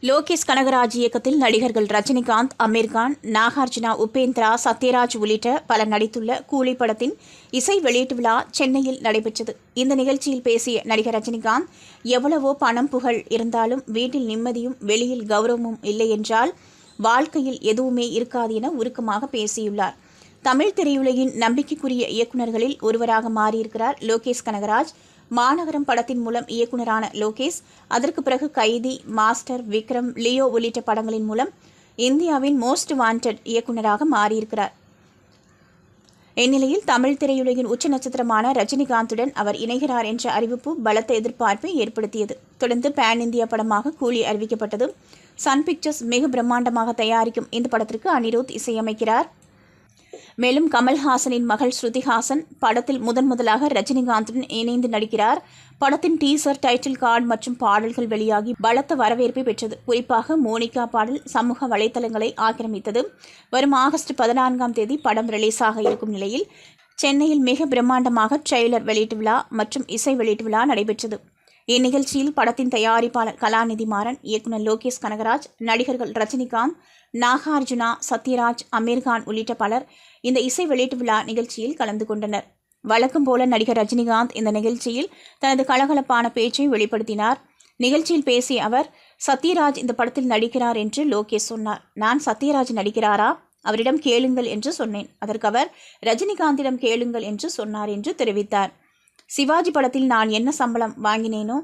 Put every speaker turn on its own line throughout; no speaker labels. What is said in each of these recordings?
லோகேஷ் கனகராஜ் இயக்கத்தில் நடிகர்கள் ரஜினிகாந்த், அமீர்கான், நாகார்ஜுனா, உபேந்திரா, சத்யராஜ் உள்ளிட்ட பலர் நடித்துள்ள கூலி படத்தின் இசை வெளியீட்டு விழா சென்னையில் நடைபெற்றது. இந்த நிகழ்ச்சியில் பேசிய நடிகர் ரஜினிகாந்த், எவ்வளவோ பணம் புகழ் இருந்தாலும் வீட்டில் நிம்மதியும் வெளியில் கௌரவமும் இல்லை என்றால் வாழ்க்கையில் எதுவுமே இருக்காது என உருக்கமாக பேசியுள்ளார். தமிழ் திரையுலகின் நம்பிக்கைக்குரிய இயக்குநர்களில் ஒருவராக மாறியிருக்கிறார் லோகேஷ் கனகராஜ். மாநகரம் படத்தின் மூலம் இயக்குநரான லோகேஷ் அதற்கு பிறகு கைதி, மாஸ்டர், விக்ரம், லியோ உள்ளிட்ட படங்களின் மூலம் இந்தியாவின் மோஸ்ட் வாண்டட் இயக்குநராக மாறியிருக்கிறார். இந்நிலையில் தமிழ் திரையுலகின் உச்ச நட்சத்திரமான ரஜினிகாந்துடன் அவர் இணைகிறார் என்ற அறிவிப்பு பலத்த எதிர்பார்ப்பை ஏற்படுத்தியது. தொடர்ந்து பேன் இந்தியா படமாக கூலி அறிவிக்கப்பட்டது. சன் பிக்சர்ஸ் மிக பிரம்மாண்டமாக தயாரிக்கும் இந்த படத்திற்கு அனிருத் இசையமைக்கிறார். மேலும் கமல்ஹாசனின் மகள் ஸ்ருதிஹாசன் படத்தில் முதலாக ரஜினிகாந்துடன் இணைந்து நடிக்கிறார். படத்தின் டீசர், டைட்டில் கார்டு மற்றும் பாடல்கள் வெளியாகி பலத்த வரவேற்பை பெற்றது. குறிப்பாக மோனிகா பாடல் சமூக வலைதளங்களை ஆக்கிரமித்தது. வரும் ஆகஸ்ட் 14ஆம் தேதி படம் ரிலீஸாக இருக்கும் நிலையில் சென்னையில் மிக பிரம்மாண்டமாக ட்ரெய்லர் வெளியீட்டு விழா மற்றும் இசை வெளியீட்டு விழா நடைபெற்றது. இந்நிகழ்ச்சியில் படத்தின் தயாரிப்பாளர் கலாநிதி மாறன், இயக்குநர் லோகேஷ் கனகராஜ், நடிகர்கள் ரஜினிகாந்த், நாகார்ஜுனா, சத்யராஜ், அமீர்கான் உள்ளிட்ட பலர் இந்த இசை வெளியீட்டு விழா நிகழ்ச்சியில் கலந்து கொண்டனர். வழக்கம் போல நடிகர் ரஜினிகாந்த் இந்த நிகழ்ச்சியில் தனது கலகலப்பான பேச்சை வெளிப்படுத்தினார். நிகழ்ச்சியில் பேசிய அவர், சத்யராஜ் இந்த படத்தில் நடிக்கிறார் என்று லோகேஷ் சொன்னார். நான் சத்யராஜ் நடிக்கிறாரா, அவரிடம் கேளுங்கள் என்று சொன்னேன். அதற்கு அவர் ரஜினிகாந்திடம் கேளுங்கள் என்று சொன்னார் என்று தெரிவித்தார். சிவாஜி படத்தில் நான் என்ன சம்பளம் வாங்கினேனோ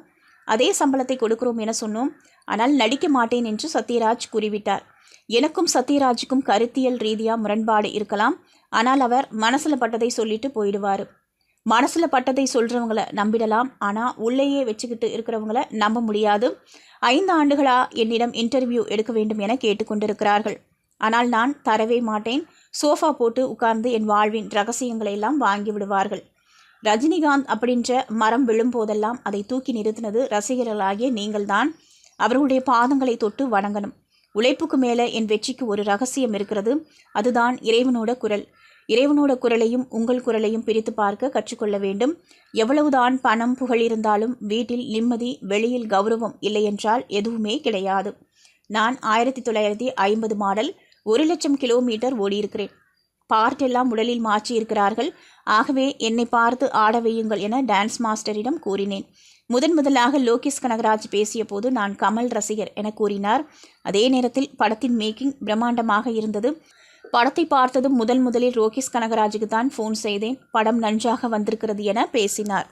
அதே சம்பளத்தை கொடுக்கிறோம் என சொன்னோம். ஆனால் நடிக்க மாட்டேன் என்று சத்யராஜ் கூறிவிட்டார். எனக்கும் சத்யராஜுக்கும் கருத்தியல் ரீதியாக முரண்பாடு இருக்கலாம். ஆனால் அவர் மனசில் பட்டதை சொல்லிட்டு போயிடுவார். மனசில் பட்டதை சொல்கிறவங்கள நம்பிடலாம், ஆனால் உள்ளேயே வச்சுக்கிட்டு இருக்கிறவங்கள நம்ப முடியாது. 5 ஆண்டுகளா என்னிடம் இன்டர்வியூ எடுக்க வேண்டும் என கேட்டுக்கொண்டிருக்கிறார்கள். ஆனால் நான் தரவே மாட்டேன். சோஃபா போட்டு உட்கார்ந்து என் வாழ்வின் ரகசியங்களை எல்லாம் வாங்கி விடுவார்கள். ரஜினிகாந்த் அப்படின்ற மரம் விழும்போதெல்லாம் அதை தூக்கி நிறுத்தினது ரசிகர்களாகிய நீங்கள்தான். அவர்களுடைய பாதங்களை தொட்டு வணங்கணும். உழைப்புக்கு மேலே என் வெற்றிக்கு ஒரு ரகசியம் இருக்கிறது. அதுதான் இறைவனோட குரல். இறைவனோட குரலையும் உங்கள் குரலையும் பிரித்து பார்க்க கற்றுக்கொள்ள வேண்டும். எவ்வளவுதான் பணம் புகழ் இருந்தாலும் வீட்டில் நிம்மதி, வெளியில் கௌரவம் இல்லை என்றால் எதுவுமே கிடையாது. நான் 1950 மாடல் 1,00,000 கிலோமீட்டர் ஓடியிருக்கிறேன். பார்ட்டெல்லாம் உடலில் மாற்றி இருக்கிறார்கள். ஆகவே என்னை பார்த்து ஆட வையுங்கள் என டான்ஸ் மாஸ்டரிடம் கூறினேன். முதலாக லோகேஷ் கனகராஜ் பேசிய போது நான் கமல் ரசிகர் என கூறினார். அதே நேரத்தில் படத்தின் மேக்கிங் பிரம்மாண்டமாக இருந்தது. படத்தை பார்த்ததும் முதலில் லோகேஷ் கனகராஜுக்கு தான் ஃபோன் செய்தேன். படம் நன்றாக வந்திருக்கிறது என பேசினார்.